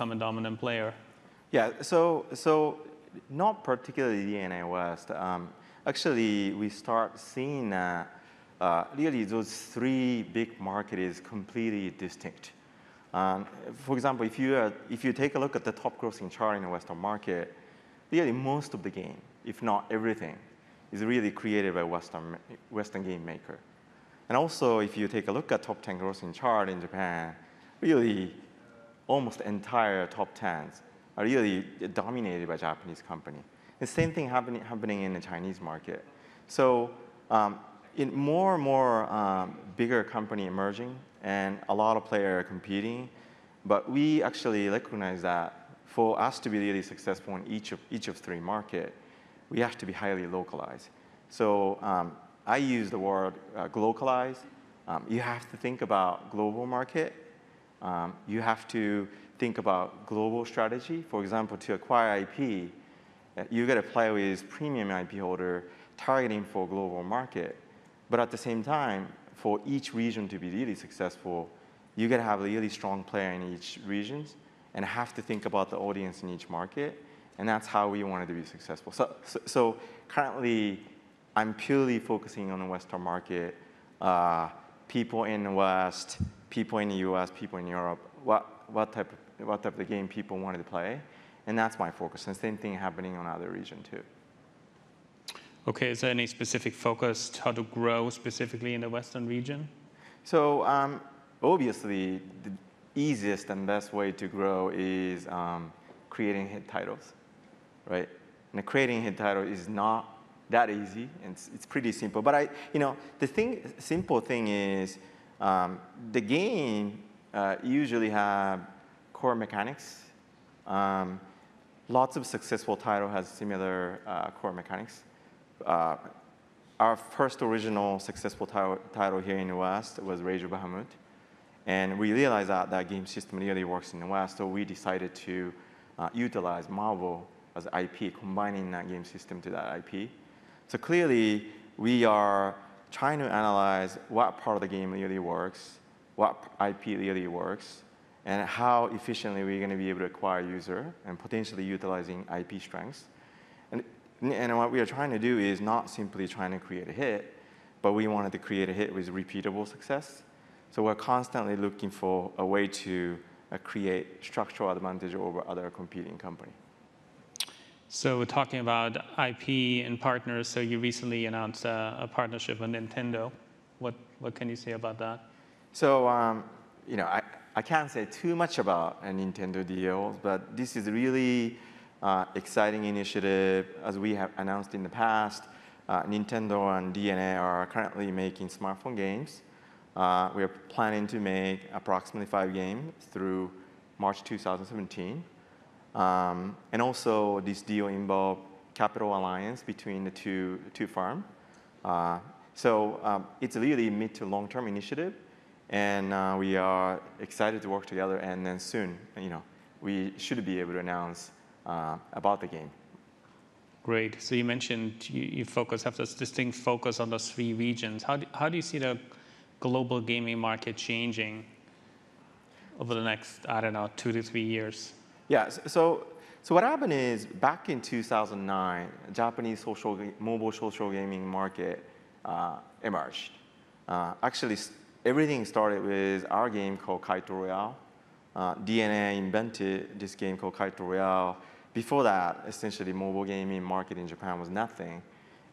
become a dominant player? Yeah, so not particularly DNA West. Actually, we start seeing that really those three big markets is completely distinct. For example, if you take a look at the top grossing chart in the Western market, really most of the game, if not everything, is really created by Western game maker. And also, if you take a look at top 10 grossing chart in Japan, really almost entire top 10s are really dominated by Japanese company. The same thing happening in the Chinese market. So in more and more bigger company emerging and a lot of players competing, but we actually recognize that for us to be really successful in each of three markets, we have to be highly localized. So I use the word globalize. You have to think about global market. You have to think about global strategy. For example, to acquire IP, you got to play with premium IP holder targeting for global market. But at the same time, for each region to be really successful, you got to have a really strong player in each region and have to think about the audience in each market. And that's how we wanted to be successful. So currently, I'm purely focusing on the Western market. People in the West, people in the US, people in Europe, what type of game people wanted to play. And that's my focus. And same thing happening on other region too. Okay, is there any specific focus how to grow specifically in the Western region? So obviously, the easiest and best way to grow is creating hit titles, right? And creating hit title is not that easy, and it's pretty simple. But the simple thing is the game usually have core mechanics. Lots of successful title has similar core mechanics. Our first original successful title here in the West was Rage of Bahamut. And we realized that that game system really works in the West, so we decided to utilize Marvel as IP, combining that game system to that IP. So clearly, we are trying to analyze what part of the game really works, what IP really works, and how efficiently we're going to be able to acquire user and potentially utilizing IP strengths. And what we are trying to do is not simply trying to create a hit, but we wanted to create a hit with repeatable success. So we're constantly looking for a way to create structural advantage over other competing companies. So we're talking about IP and partners. So you recently announced a partnership with Nintendo. What can you say about that? So I can't say too much about a Nintendo deal, but this is really exciting initiative. As we have announced in the past, Nintendo and DNA are currently making smartphone games. We are planning to make approximately 5 games through March 2017. And also, this deal involved capital alliance between the two firms. So it's a really mid to long-term initiative, and we are excited to work together. And then soon, we should be able to announce about the game. Great. So you mentioned you have this distinct focus on those 3 regions. How do you see the global gaming market changing over the next, 2 to 3 years? Yeah, so what happened is back in 2009, Japanese mobile social gaming market emerged. Actually, everything started with our game called Kaito Royale. DNA invented this game called Kaito Royale. Before that, essentially, mobile gaming market in Japan was nothing.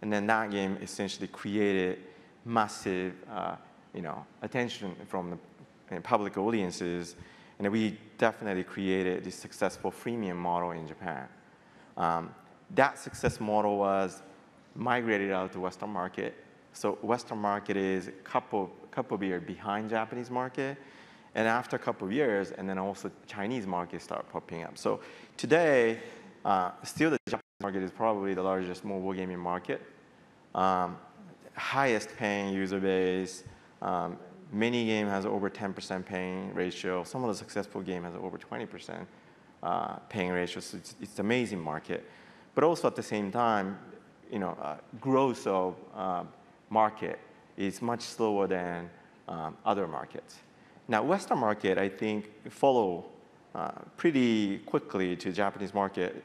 And then that game essentially created massive attention from the public audiences. And we definitely created this successful freemium model in Japan. That success model was migrated out to Western market. So Western market is a couple of years behind Japanese market. And after a couple of years, and then also Chinese market start popping up. So today, still the Japanese market is probably the largest mobile gaming market. Highest paying user base. Many games has over 10% paying ratio. Some of the successful game has over 20% paying ratio. So it's an amazing market. But also at the same time, growth of market is much slower than other markets. Now, Western market, I think, follow pretty quickly to Japanese market.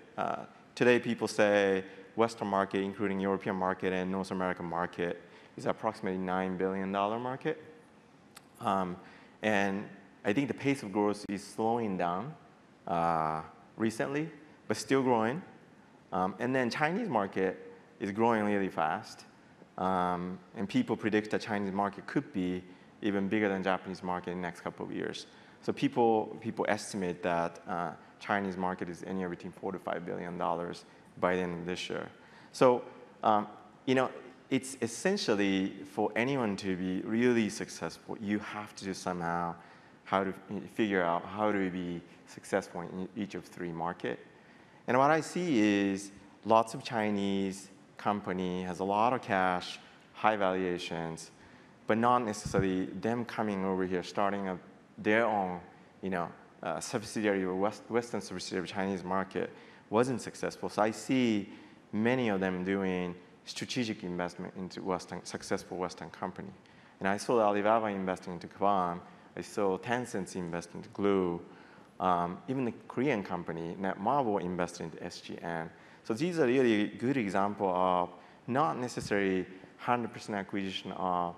Today, people say Western market, including European market and North American market, is approximately $9 billion market. And I think the pace of growth is slowing down recently, but still growing. And then Chinese market is growing really fast. And people predict the Chinese market could be even bigger than Japanese market in the next couple of years. So people estimate that Chinese market is anywhere between $4 to $5 billion by the end of this year. So, it's essentially for anyone to be really successful, you have to somehow figure out how to be successful in each of three markets. And what I see is lots of Chinese company has a lot of cash, high valuations, but not necessarily them coming over here, starting up their own, subsidiary or Western subsidiary of Chinese market wasn't successful. So I see many of them doing strategic investment into successful Western company. And I saw Alibaba investing into Kvam. I saw Tencent invest into Glue. Even the Korean company, Netmarble, invested into SGN. So these are really good example of not necessarily 100% acquisition of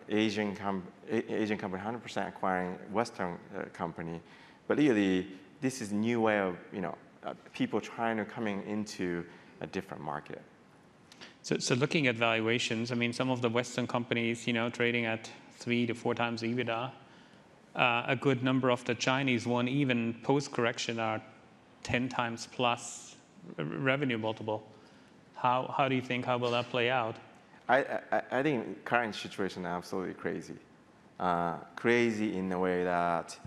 Asian company 100% acquiring Western company, but really this is a new way of people trying to coming into a different market. So looking at valuations, I mean, some of the Western companies, trading at 3 to 4 times EBITDA. A good number of the Chinese one, even post-correction, are 10 times plus revenue multiple. How do you think, how will that play out? I think current situation is absolutely crazy. Crazy in the way that,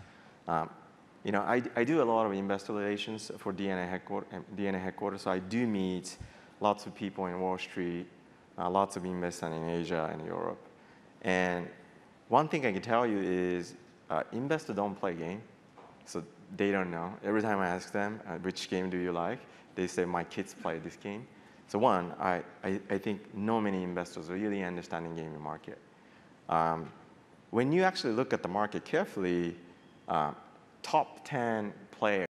I do a lot of investor relations for DNA headquarters, so I do meet lots of people in Wall Street, lots of investors in Asia and Europe. And one thing I can tell you is investors don't play game, so they don't know. Every time I ask them, which game do you like? They say, my kids play this game. So one, I think not many investors really understanding gaming market. When you actually look at the market carefully, top 10 players